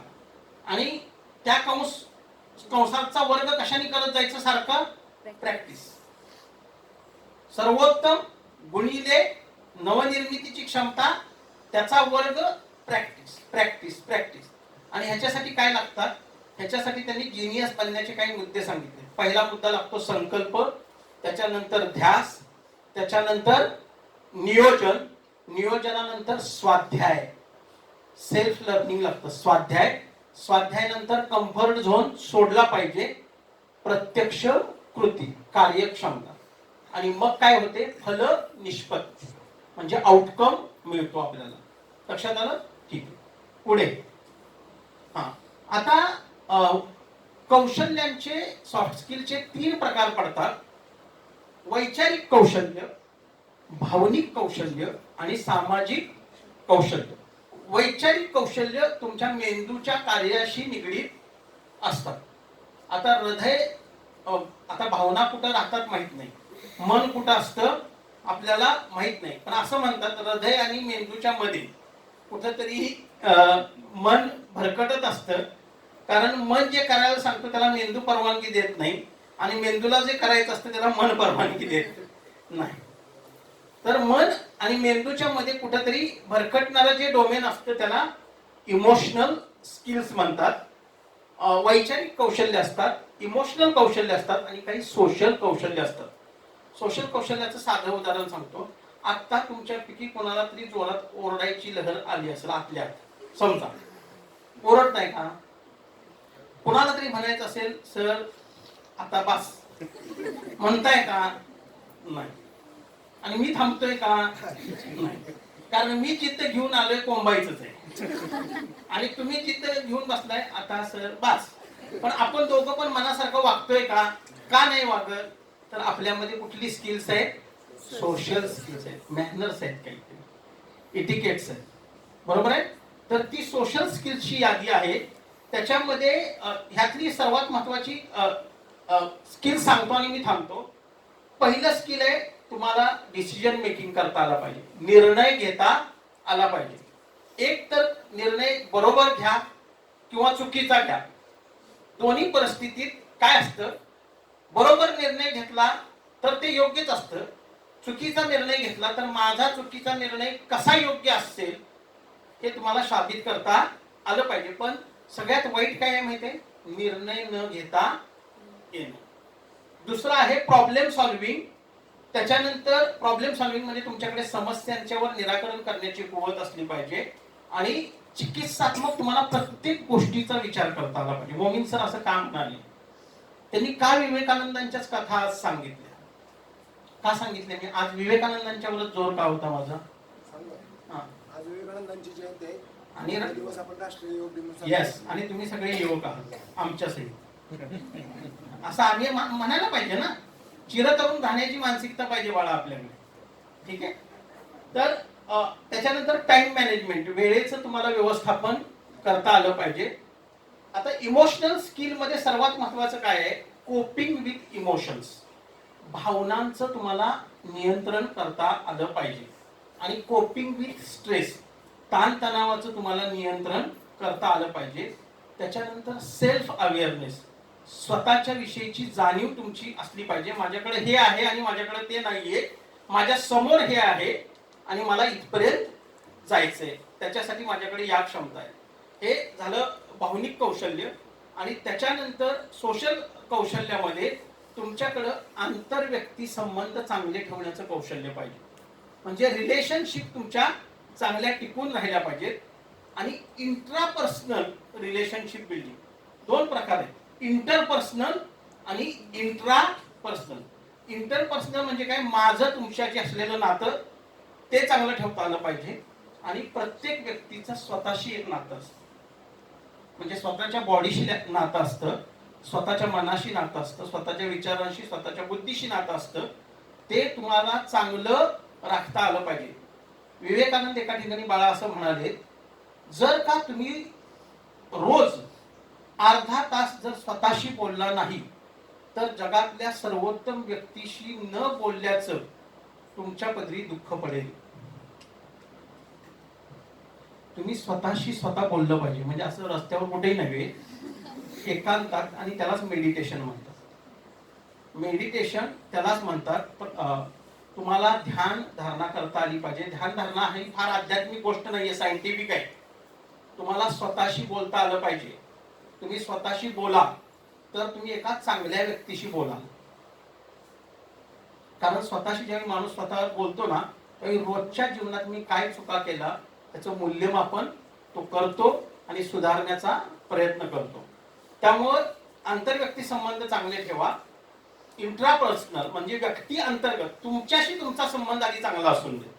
आणि त्या कंसाचा वर्ग कशाने करत जायचं? सारखं प्रॅक्टिस. सर्वोत्तम गुणिले नवनिर्मितीची क्षमता, त्याचा वर्ग प्रॅक्टिस प्रॅक्टिस प्रॅक्टिस. आणि ह्याच्यासाठी काय लागतात? ह्याच्यासाठी त्यांनी जीनियस बनण्याचे काही मुद्दे सांगितले. पहिला मुद्दा लागतो संकल्प, त्याच्यानंतर ध्यास, त्याच्यानंतर नियोजन, नियोजनानंतर स्वाध्याय, सेल्फ लर्निंग लागतं. स्वाध्याय, स्वाध्यायानंतर कम्फर्ट झोन सोडला पाहिजे, प्रत्यक्ष कृती, कार्यक्षमता. आणि मग काय होते? फल निष्पत्ती म्हणजे आउटकम मिळतो आपल्याला. लक्षात आलं? ठीक आहे. पुढे हा आता कौशल्यांचे, सॉफ्ट स्किलचे 3 प्रकार पडतात. वैचारिक कौशल्य, भावनिक कौशल्य आणि सामाजिक कौशल्य. वैचारिक कौशल्य तुमच्या मेंदूच्या कार्याशी निगडीत असतात. आता हृदय, आता भावना कुठं राहतात माहित नाही, मन कुठं असतं आपल्याला माहित नाही, पण असं म्हणतात हृदय आणि मेंदूच्या मध्ये कुठंतरी मन भरकटत असतं. कारण मन जे करायला सांगतो त्याला मेंदू परवानगी देत नाही, आणि मेंदूला जे करायचं असतं त्याला मन परवानगी देत नाही. तर मन आणि मेंदूच्या मध्ये कुठेतरी भरकटणारं जे डोमेन असतं त्याला इमोशनल स्किल्स म्हणतात. वैचारिक कौशल्य असतात, इमोशनल कौशल्य असतात आणि काही सोशल कौशल्य असतात. सोशल कौशल्याचं साधं उदाहरण सांगतो. आता तुमच्यापैकी कोणाला तरी जोरात ओरडायची लहर आली असेल आतल्या, समजा ओरडत नाही का? कोणाला तरी म्हणायचं असेल सर आता बस, म्हणताय का? नाही. आणि मी थांबतोय का? नाही. कारण मी चित्त घेऊन आलोय कोंबायचंच आहे, आणि तुम्ही चित्त घेऊन बसलाय आता सर बस. पण आपण दोघं पण मनासारखं वागतोय का? का नाही वागत? तर आपल्यामध्ये कुठली स्किल्स आहेत? सोशल स्किल्स आहेत, मॅनर्स आहेत, काहीतरी इटिकेट्स आहेत. बरोबर आहे? तर ती सोशल स्किल्सची यादी आहे. त्याच्यामध्ये ह्यातली सर्वात महत्वाची स्किल सांगतो आणि मी थांबतो. पहिलं स्किल आहे तुम्हाला डिसिजन मेकिंग करता आला पाहिजे, निर्णय घेता आला पाहिजे. एक तर निर्णय बरोबर घ्या किंवा चुकीचा घ्या. दोन्ही परिस्थितीत काय असतं? बरोबर निर्णय घेतला तर ते योग्यच असतं, चुकीचा निर्णय घेतला तर माझा चुकीचा निर्णय कसा योग्य असेल हे तुम्हाला साबित करता आलं पाहिजे. पण सगळ्यात वाईट काय आहे माहिती आहे? निर्णय न घेता येणं. दुसरं आहे प्रॉब्लेम सॉल्व्हिंग. त्याच्यानंतर प्रॉब्लेम सॉल्व्हिंग म्हणजे तुमच्याकडे समस्यांच्यावर निराकरण करण्याची कुवत असली पाहिजे, आणि चिकित्सात्मक तुम्हाला प्रत्येक गोष्टीचा विचार करता आला पाहिजे. मोमीन सर असं काम म्हणाले. त्यांनी का विवेकानंदांच्याच कथा आज सांगितल्या? का सांगितले? मी आज विवेकानंदांच्यावरच जोर का होता माझा? आज विवेकानंदांची जयंती आहे आणि दिवस आपण राष्ट्रीय योग दिन. येस, आणि तुम्ही सगळे युवक आहात आमच्या सहित. असं आम्ही म्हणायला पाहिजे ना. चिरतरुण राहण्याची मानसिकता पाहिजे बाळा आपल्याकडे. ठीक आहे? तर त्याच्यानंतर टाइम मॅनेजमेंट, वेळेचं तुम्हाला व्यवस्थापन करता आलं पाहिजे. आता इमोशनल स्किल मध्ये सर्वात महत्वाचं काय आहे? Coping with emotions. भावनांचं तुम्हाला नियंत्रण करता आलं पाहिजे. आणि कोपिंग विथ स्ट्रेस, ताणतणावाचं तुम्हाला नियंत्रण करता आलं पाहिजे. त्याच्यानंतर सेल्फ अवेअरनेस, स्वतःच्या विषयीची जाणीव तुमची असली पाहिजे. माझ्याकडे हे आहे आणि माझ्याकडे ते नाहीये, माझ्या समोर हे आहे आणि मला इथपर्यंत जायचंय, त्याच्यासाठी माझ्याकडे या क्षमता आहे. हे झालं भावनिक कौशल्य. आणि त्याच्यानंतर सोशल कौशल्यामध्ये तुमच्याकडं आंतरव्यक्ती संबंध चांगले ठेवण्याचं कौशल्य पाहिजे. म्हणजे रिलेशनशिप तुमच्या चांगल्या टिकून राहिल्या पाहिजेत. आणि इंट्रापर्सनल रिलेशनशिप बिल्डिंग दोन प्रकार आहेत, इंटरपर्सनल आणि इंट्रापर्सनल. इंटरपर्सनल म्हणजे काय, माझं तुमच्याशी असलेलं नातं ते चांगलं ठेवता आलं पाहिजे. आणि प्रत्येक व्यक्तीचं स्वतःशी एक नातं असतं, म्हणजे स्वतःच्या बॉडीशी नातं असतं, स्वतःच्या मनाशी नातं असतं, स्वतःच्या विचारांशी स्वतःच्या बुद्धीशी नातं असतं. ते तुम्हाला चांगलं राखता आलं पाहिजे. विवेकानंद एका ठिकाणी बाळा असं म्हणाले, जर का तुम्ही रोज अर्धा तास जर स्वतःशी बोलला नाही तर जगातल्या सर्वोत्तम व्यक्तीशी न बोलल्याचं तुमच्या पदरी दुःख पडेल. तुम्ही स्वतःशी स्वतः बोललं पाहिजे, म्हणजे असं रस्त्यावर कुठेही नव्हे, एकांतात. आणि त्यालाच मेडिटेशन म्हणतात. मेडिटेशन त्यालाच म्हणतात. तुम्हाला ध्यान धारणा करता आली पाहिजे. ध्यान धारणा ही फार आध्यात्मिक गोष्ट नाहीये, सायंटिफिक आहे. तुम्हाला स्वतःशी बोलता आलं पाहिजे. तुम्ही स्वतःशी बोला तर तुम्ही एका चांगल्या व्यक्तीशी बोला. कारण स्वतःशी ज्यावेळी माणूस स्वतः बोलतो ना, त्यावेळी रोजच्या जीवनात मी काय चुका केला त्याचं मूल्यमापन तो करतो आणि सुधारण्याचा प्रयत्न करतो. त्यामुळे आंतरव्यक्ती संबंध चांगले ठेवा. इंट्रापर्सनल म्हणजे व्यक्ती अंतर्गत तुमच्याशी तुमचा संबंध आधी चांगला असून दे.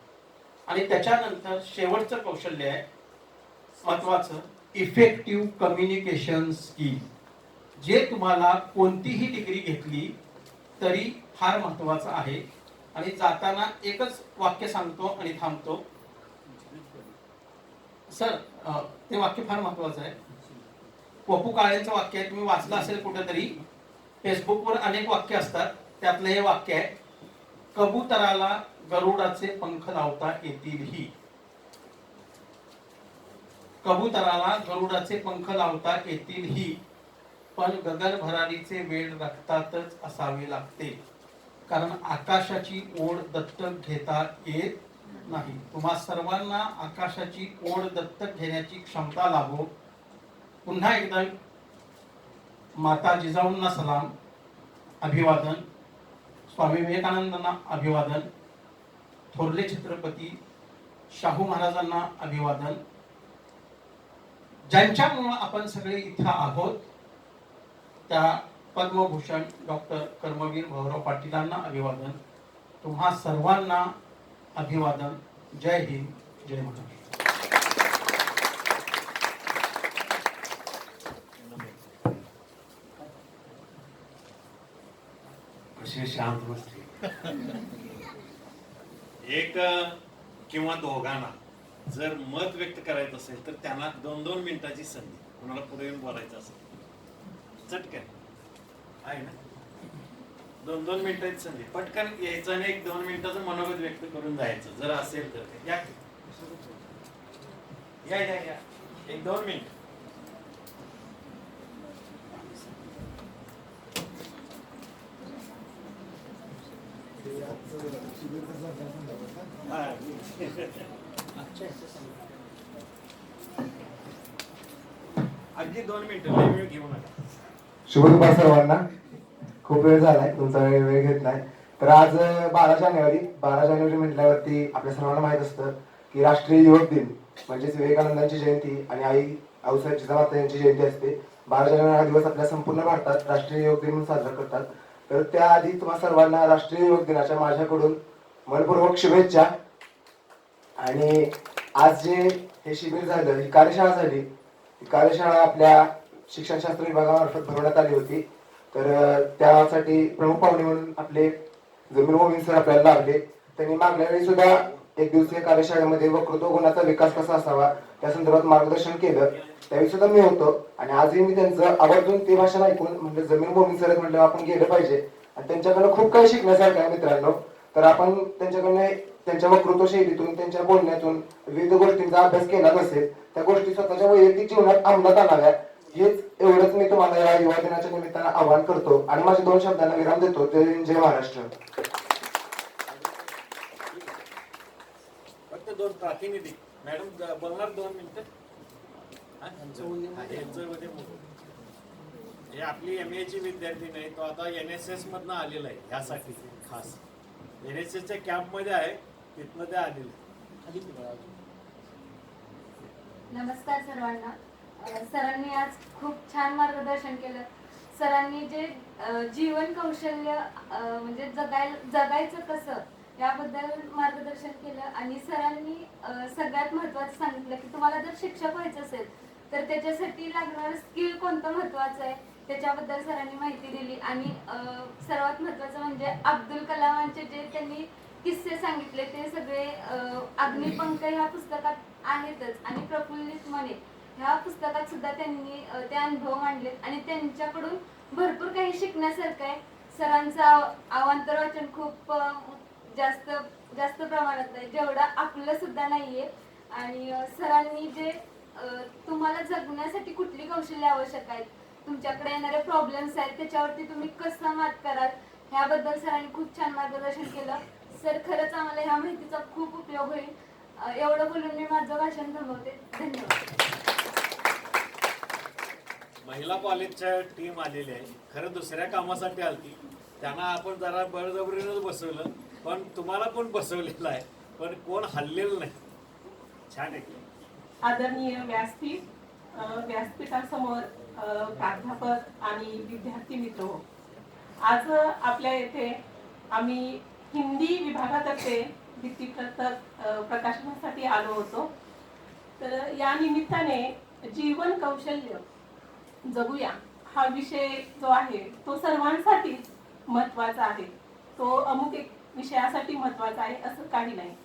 आणि त्याच्यानंतर शेवटचं कौशल्य आहे महत्वाचं, इफेक्टिव्ह कम्युनिकेशन स्किल. जे तुम्हाला कोणतीही डिग्री घेतली तरी फार महत्वाचं आहे. आणि जाताना एकच वाक्य सांगतो आणि थांबतो. सर ते वाक्य फार महत्वाचं आहे. पपू काळेंचं वाक्य आहे, तुम्ही वाचलं असेल कुठेतरी. फेसबुकवर अनेक वाक्य असतात, त्यातलं हे वाक्य आहे, कबुतराला गरुडाचे पंख लावता येतीलही. कबुतराला गरुडाचे पंख लावता येतीलही, पण गगन भरारीचे वेळ रक्तातच असावे लागते. कारण आकाशाची ओढ दत्तक घेता येत नाही. तुम्हा सर्वांना आकाशाची ओढ दत्तक घेण्याची क्षमता लाभो. पुन्हा एकदा माता जिजाऊंना सलाम, अभिवादन. स्वामी विवेकानंदांना अभिवादन. थोरले छत्रपती शाहू महाराजांना अभिवादन. ज्यांच्यामुळे आपण सगळे इथं आहोत त्या पद्मभूषण डॉक्टर कर्मवीर भाऊराव पाटीलांना अभिवादन. तुम्हा सर्वांना अभिवादन. जय हिंद, जय महाराष्ट्र. शांत बसली. एक किंवा दोघांना जर मत व्यक्त करायचं असेल तर त्यांना 2-2 मिनिटाची संधी, कोणाला पुढे येऊन बोलायचं असेल चटकन आहे ना, 2-2 मिनिटाची संधी, पटकन यायचं आणि 1-2 मिनिटाचं मनोगत व्यक्त करून जायचं जर असेल तर. या या या या 1-2 मिनिट. अगदी 2 मिनिटं, लय वेळ घेऊ नका. शुभ दुपार सर्वांना. खूप वेळ झालाय, तुमचा वेळ घेत नाही. तर आज 12 जानेवारी म्हटल्यावरती आपल्या सर्वांना माहित असतं की राष्ट्रीय युवक दिन म्हणजेच विवेकानंदांची जयंती आणि आई आऊसाहेब जिजामाता यांची जयंती असते. 12 जानेवारी हा दिवस आपल्या संपूर्ण भारतात राष्ट्रीय युवक दिन म्हणून साजरा करतात. तर त्याआधी तुम्हा सर्वांना राष्ट्रीय युवक दिनाच्या माझ्याकडून मनपूर्वक शुभेच्छा. आणि आज जे हे शिबिर झालं, ही कार्यशाळा झाली, ही कार्यशाळा आपल्या शिक्षणशास्त्र विभागामार्फत भरवण्यात आली होती. तर त्यासाठी प्रमुख पाहुणे म्हणून आपले जमीर मोमीन सर आपल्याला लाभले. त्यांनी मागल्या वेळी सुद्धा 1 दिवसीय कार्यशाळेमध्ये वक्तृत्व गुणाचा विकास कसा असावा त्या संदर्भात मार्गदर्शन केलं. त्यावेळी सुद्धा मी होतो आणि आजही मी त्यांचं आवर्जून ते भाषण ऐकून म्हणजे जमीर मोमीन सर म्हटलं आपण गेलं पाहिजे. आणि त्यांच्याकडनं खूप काही शिकण्यासारखं आहे मित्रांनो. तर आपण त्यांच्याकडनं त्यांच्या वक्तृत्व शैलीतून त्यांच्या बोलण्यातून विविध गोष्टींचा अभ्यास केला नसेल, त्या गोष्टी स्वतःच्या वैयक्तिक जीवनात अंमलात आणाव्या. हेच एवढंच मी तुम्हाला या युवा दिनाच्या निमित्तानं आवाहन करतो आणि माझ्या 2 शब्दांना विराम देतो. जय हिंद, जय महाराष्ट्र. फक्त 2 प्रातिनिधिक मॅडम बोलणार 2 मिनिटं. हे आपली MA ची विद्यार्थी नाही, तो आता NSS मधनं आलेला आहे ह्यासाठी खास. NSSच्या कॅम्पमध्ये आहे, तिथनं ते आलेलं आहे. नमस्कार सर्वांना. सरांनी आज खूप छान मार्गदर्शन केलं. सरांनी जे जीवन कौशल्य म्हणजे जगायचं कसं याबद्दल मार्गदर्शन केलं आणि सरांनी सगळ्यात महत्त्वाचं सांगितलं की तुम्हाला जर शिक्षक व्हायचं असेल तर त्याच्यासाठी लागणारं स्किल कोणतं महत्त्वाचं आहे त्याच्याबद्दल सरांनी माहिती दिली. आणि सर्वात महत्त्वाचं म्हणजे अब्दुल कलामांचे जे त्यांनी किस्से सांगितले ते सगळे अग्निपंख ह्या पुस्तकात आहेतच आणि प्रफुल्लित मने ह्या पुस्तकात सुद्धा त्यांनी ते अनुभव मांडलेत आणि त्यांच्याकडून भरपूर काही शिकण्यासारखं आहे. सरांचं अवांतर वाचन खूप जास्त प्रमाणात आहे, जेवढं आपलं सुद्धा नाहीये. आणि सरांनी जे तुम्हाला जगण्यासाठी कुठली कौशल्य आवश्यक आहेत, तुमच्याकडे येणारे प्रॉब्लेम्स आहेत त्याच्यावरती तुम्ही कसं मात कराल ह्याबद्दल सरांनी खूप छान मार्गदर्शन केलं. सर खरंच आम्हाला ह्या माहितीचा खूप उपयोग होईल. एवढं बोलून मी माझं भाषण थांबवते. धन्यवाद. महिला कॉलेजच्या टीम आलेली आहे, खरं दुसऱ्या कामासाठी आलती. त्यांना आपण जरा बळजबरीनंच बसवलं, पण तुम्हाला पण बसवलेलं आहे, पण कोण हल्लेलं नाही. छान आहे. आदरणीय व्यासपीठासमोर प्राध्यापक आणि विद्यार्थी मित्र हो, आज आपल्या येथे आम्ही हिंदी विभागातर्फे भित्तिपत्रक प्रकाशनासाठी आलो होतो. तर या निमित्ताने जीवन कौशल्य जगूया हा विषय जो आहे तो सर्वांसाठीच महत्त्वाचा आहे. तो अमुक एक विषयासाठी महत्त्वाचा आहे असं काही नाही.